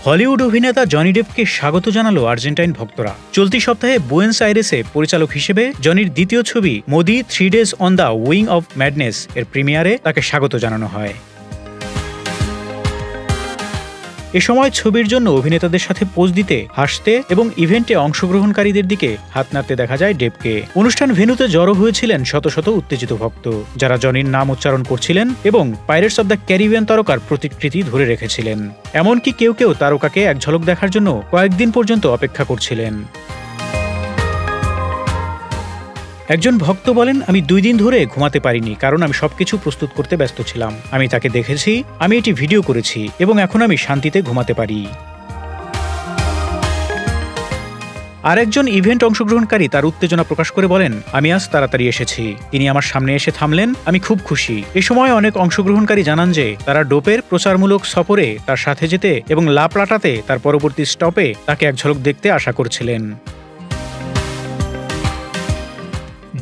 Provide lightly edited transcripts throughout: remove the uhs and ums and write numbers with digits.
Hollywood অভিনেতা Johnny ডেপকে স্বাগত জানালো আর্জেন্টাইন ভক্তরা। চলতি সপ্তাহে বুয়েন্স আইরেসে পরিচালক হিসেবে জনির দ্বিতীয় ছবি Modi 3 days on the wing of madness এর প্রিমিয়ারে তাকে স্বাগত জানানো হয়। এ সময় ছবির জন্য অভিনেতাদের সাথে পোজ দিতে, হাসতে এবং ইভেন্টে অংশগ্রহণকারীদের দিকে হাত নাড়তে দেখা যায় ডেপকে। অনুষ্ঠান ভেন্যুতে জড়ো হয়েছিলেন শত শত উত্তেজিত ভক্ত, যারা জনির নাম উচ্চারণ করছিলেন এবং পাইরেটস অব দ্য ক্যারিবিয়ান তারকার প্রতিকৃতি ধরে রেখেছিলেন। এমনকি কেউ কেউ তারকাকে এক ঝলক দেখার জন্য কয়েকদিন পর্যন্ত অপেক্ষা করছিলেন। একজন ভক্ত বলেন, আমি 2 দিন ধরে ঘুমাতে পারিনি, কারণ আমি সবকিছু প্রস্তুত করতে ব্যস্ত ছিলাম। আমি তাকে দেখেছি, আমি এটি ভিডিও করেছি এবং এখন আমি শান্তিতে ঘুমাতে পারি। আরেকজন ইভেন্ট অংশগ্রহণকারী তার উত্তেজনা প্রকাশ করে বলেন, আমি আজ তাড়াতাড়ি এসেছি। তিনি আমার সামনে এসে থামলেন, আমি খুব খুশি। এ সময় অনেক অংশগ্রহণকারী জানান যে তারা ডোপের প্রচারমূলক সফরে তার সাথে যেতে এবং লা প্লাটাতে তার পরবর্তী স্টপে তাকে এক ঝলক দেখতে আশা করছিলেন।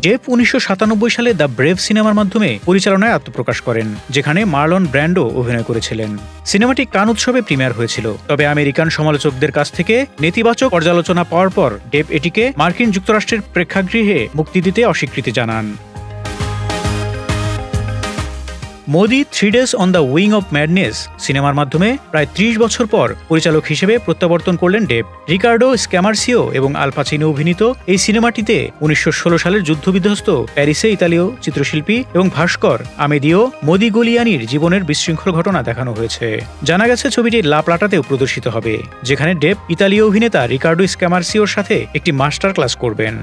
ডেপ 1997 সালে দ্য ব্রেভ সিনেমার মাধ্যমে পরিচালনায় আত্মপ্রকাশ করেন, যেখানে মার্লন ব্র্যান্ডো অভিনয় করেছিলেন। সিনেমাটি কান উৎসবে প্রিমিয়ার হয়েছিল, তবে আমেরিকান সমালোচকদের কাছ থেকে নেতিবাচক পর্যালোচনা পাওয়ার পর ডেপ এটিকে মার্কিন যুক্তরাষ্ট্রের প্রেক্ষাগৃহে মুক্তি দিতে অস্বীকৃতি জানান। Modi 3 days on the wing of madness সিনেমার মাধ্যমে প্রায় 30 বছর পর পরিচালক হিসেবে প্রত্যাবর্তন করলেন ডেপ। রিকার্ডো স্ক্যামারসিও এবং আল পাচিনো অভিনীত এই সিনেমাটিতে 1916 সালের যুদ্ধবিধ্বস্ত প্যারিসে ইতালীয় চিত্রশিল্পী এবং ভাস্কর আমেদিও মোদিগোলিয়ানির জীবনের বিশৃঙ্খল ঘটনা দেখানো হয়েছে। জানা গেছে ছবিটি লা প্লাটাতেও প্রদর্শিত হবে, যেখানে ডেপ ইতালীয় অভিনেতা রিকার্ডো স্ক্যামারসিওর সাথে একটি মাস্টার ক্লাস করবেন।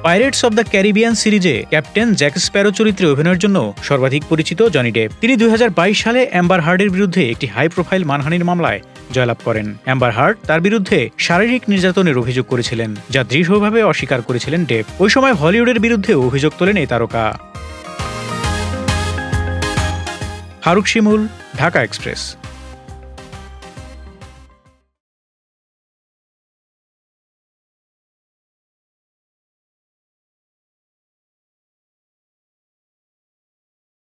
পাইরেটস অব দ্য ক্যারিবিয়ান সিরিজে ক্যাপ্টেন জ্যাক স্প্যারো চরিত্রে অভিনয়ের জন্য সর্বাধিক পরিচিত জনি ডেপ। তিনি 2022 সালে অ্যাম্বার হার্ডের বিরুদ্ধে একটি হাই প্রোফাইল মানহানির মামলায় জয়লাভ করেন। অ্যাম্বার হার্ড তার বিরুদ্ধে শারীরিক নির্যাতনের অভিযোগ করেছিলেন, যা দৃঢ়ভাবে অস্বীকার করেছিলেন ডেপ। ওই সময় হলিউডের বিরুদ্ধে অভিযোগ তোলেন এই তারকা। ফারুক শিমুল, ঢাকা এক্সপ্রেস।